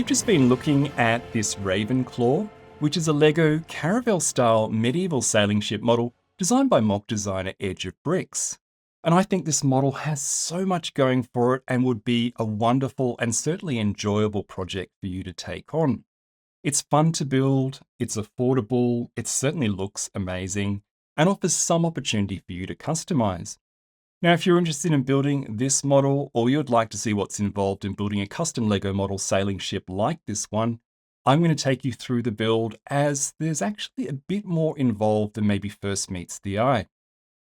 You've just been looking at this Ravenclaw, which is a LEGO caravel-style medieval sailing ship model designed by mock designer Edge of Bricks. And I think this model has so much going for it and would be a wonderful and certainly enjoyable project for you to take on. It's fun to build, it's affordable, it certainly looks amazing, and offers some opportunity for you to customize. Now, if you're interested in building this model, or you'd like to see what's involved in building a custom LEGO model sailing ship like this one, I'm going to take you through the build, as there's actually a bit more involved than maybe first meets the eye.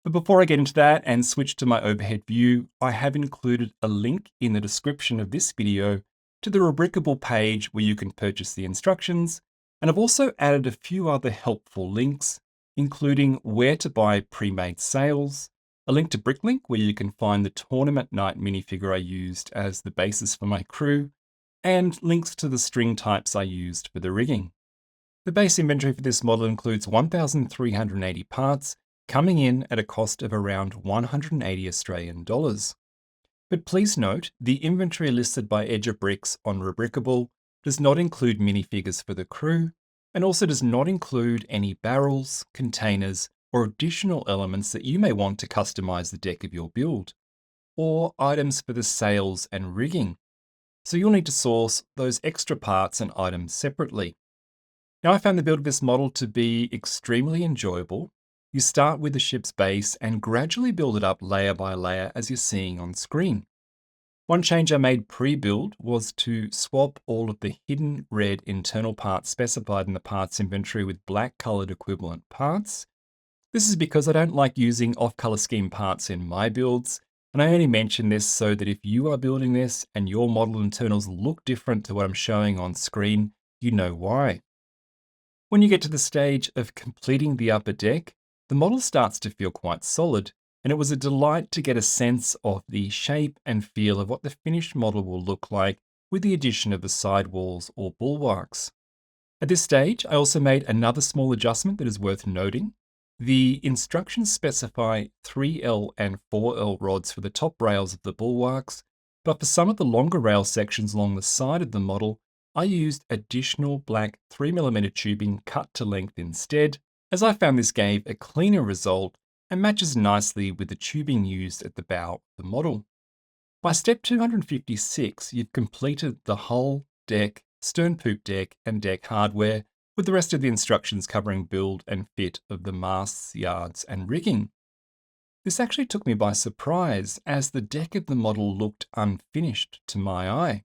But before I get into that and switch to my overhead view, I have included a link in the description of this video to the Rubrickable page where you can purchase the instructions, and I've also added a few other helpful links, including where to buy pre-made sails, a link to BrickLink where you can find the tournament night minifigure I used as the basis for my crew, and links to the string types I used for the rigging. The base inventory for this model includes 1,380 parts, coming in at a cost of around 180 Australian dollars. But please note, the inventory listed by Edge of Bricks on Rubrickable does not include minifigures for the crew, and also does not include any barrels, containers, or additional elements that you may want to customize the deck of your build, or items for the sails and rigging. So you'll need to source those extra parts and items separately. Now, I found the build of this model to be extremely enjoyable. You start with the ship's base and gradually build it up layer by layer as you're seeing on screen. One change I made pre-build was to swap all of the hidden red internal parts specified in the parts inventory with black colored equivalent parts. This is because I don't like using off-color scheme parts in my builds, and I only mention this so that if you are building this and your model internals look different to what I'm showing on screen, you know why. When you get to the stage of completing the upper deck, the model starts to feel quite solid, and it was a delight to get a sense of the shape and feel of what the finished model will look like with the addition of the sidewalls or bulwarks. At this stage, I also made another small adjustment that is worth noting. The instructions specify 3L and 4L rods for the top rails of the bulwarks, but for some of the longer rail sections along the side of the model, I used additional black 3mm tubing cut to length instead, as I found this gave a cleaner result and matches nicely with the tubing used at the bow of the model. By step 256, you've completed the hull, deck, stern poop deck, and deck hardware, with the rest of the instructions covering build and fit of the masts, yards, and rigging. This actually took me by surprise, as the deck of the model looked unfinished to my eye.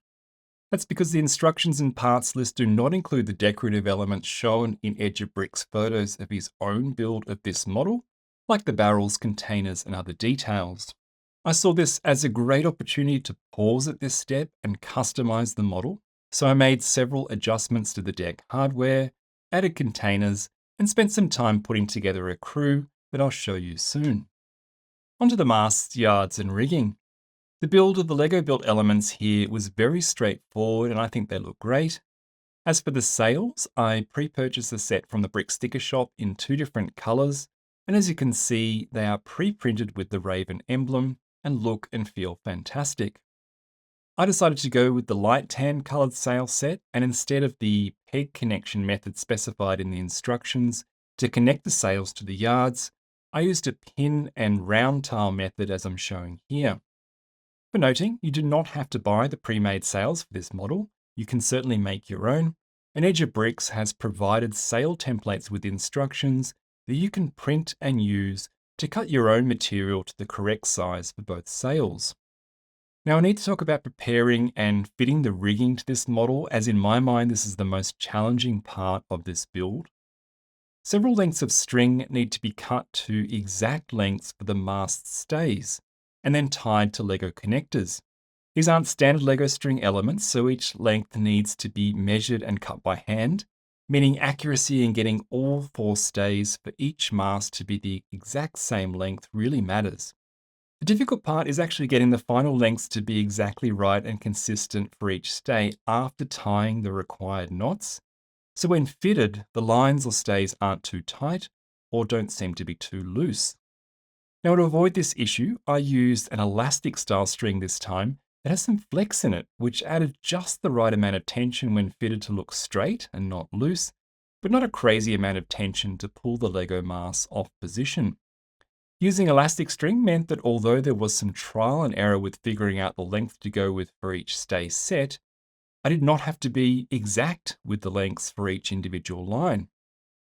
That's because the instructions and parts list do not include the decorative elements shown in Edge of Bricks' photos of his own build of this model, like the barrels, containers, and other details. I saw this as a great opportunity to pause at this step and customize the model, so I made several adjustments to the deck hardware, added containers, and spent some time putting together a crew that I'll show you soon. Onto the masts, yards, and rigging. The build of the LEGO built elements here was very straightforward, and I think they look great. As for the sails, I pre-purchased the set from the BrickSticker Shop in 2 different colors, and as you can see, they are pre-printed with the Raven emblem and look and feel fantastic. I decided to go with the light tan colored sail set, and instead of the peg connection method specified in the instructions to connect the sails to the yards, I used a pin and round tile method as I'm showing here. For noting, you do not have to buy the pre-made sails for this model. You can certainly make your own, and Edge of Bricks has provided sail templates with instructions that you can print and use to cut your own material to the correct size for both sails. Now, I need to talk about preparing and fitting the rigging to this model, as in my mind this is the most challenging part of this build. Several lengths of string need to be cut to exact lengths for the mast stays, and then tied to LEGO connectors. These aren't standard LEGO string elements, so each length needs to be measured and cut by hand, meaning accuracy in getting all 4 stays for each mast to be the exact same length really matters. The difficult part is actually getting the final lengths to be exactly right and consistent for each stay after tying the required knots. So when fitted, the lines or stays aren't too tight or don't seem to be too loose. Now, to avoid this issue, I used an elastic style string this time It has some flex in it, which added just the right amount of tension when fitted to look straight and not loose, but not a crazy amount of tension to pull the Lego mass off position. Using elastic string meant that although there was some trial and error with figuring out the length to go with for each stay set, I did not have to be exact with the lengths for each individual line.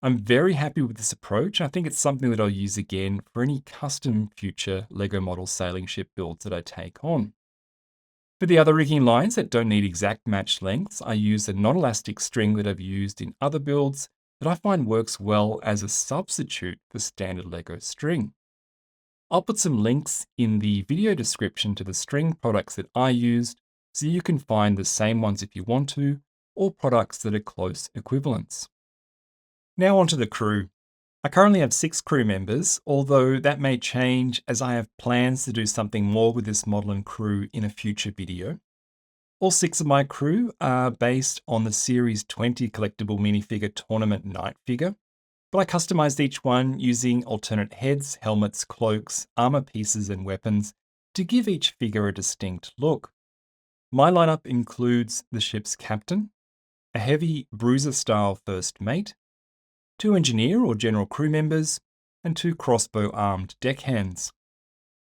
I'm very happy with this approach. I think it's something that I'll use again for any custom future Lego model sailing ship builds that I take on. For the other rigging lines that don't need exact match lengths, I use a non-elastic string that I've used in other builds that I find works well as a substitute for standard Lego string. I'll put some links in the video description to the string products that I used, so you can find the same ones if you want to, or products that are close equivalents. Now onto the crew. I currently have 6 crew members, although that may change as I have plans to do something more with this model and crew in a future video. All 6 of my crew are based on the Series 20 Collectible Minifigure Tournament Night figure, but I customized each one using alternate heads, helmets, cloaks, armor pieces, and weapons to give each figure a distinct look. My lineup includes the ship's captain, a heavy bruiser-style first mate, 2 engineer or general crew members, and 2 crossbow-armed deckhands.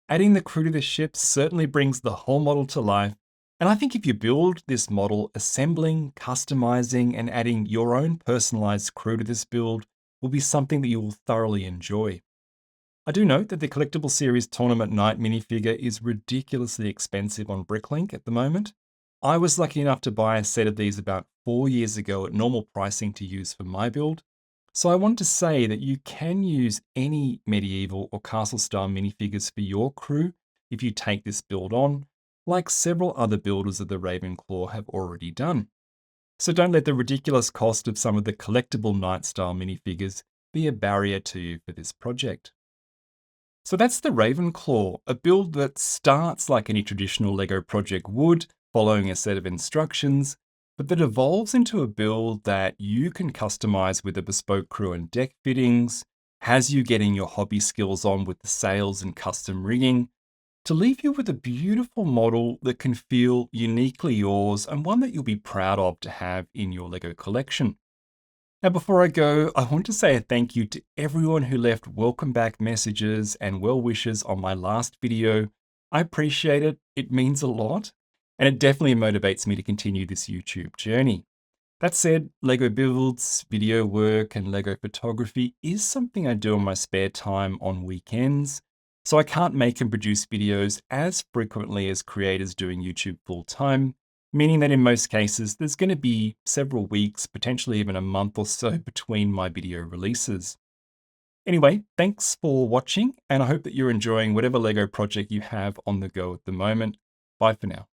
Adding the crew to the ship certainly brings the whole model to life, and I think if you build this model, assembling, customizing, and adding your own personalized crew to this build will be something that you will thoroughly enjoy. I do note that the Collectible Series Tournament Night minifigure is ridiculously expensive on Bricklink at the moment. I was lucky enough to buy a set of these about 4 years ago at normal pricing to use for my build. So I want to say that you can use any medieval or castle style minifigures for your crew if you take this build on, like several other builders of the Ravenclaw have already done. So don't let the ridiculous cost of some of the collectible night style minifigures be a barrier to you for this project. So that's the Ravenclaw, a build that starts like any traditional Lego project would, following a set of instructions, but that evolves into a build that you can customize with a bespoke crew and deck fittings, has you getting your hobby skills on with the sails and custom rigging, to leave you with a beautiful model that can feel uniquely yours and one that you'll be proud of to have in your Lego collection. Now, before I go, I want to say a thank you to everyone who left welcome back messages and well wishes on my last video. I appreciate it. It means a lot. And it definitely motivates me to continue this YouTube journey. That said, Lego builds, video work, and Lego photography is something I do in my spare time on weekends, so I can't make and produce videos as frequently as creators doing YouTube full time, meaning that in most cases, there's going to be several weeks, potentially even a month or so between my video releases. Anyway, thanks for watching, and I hope that you're enjoying whatever Lego project you have on the go at the moment. Bye for now.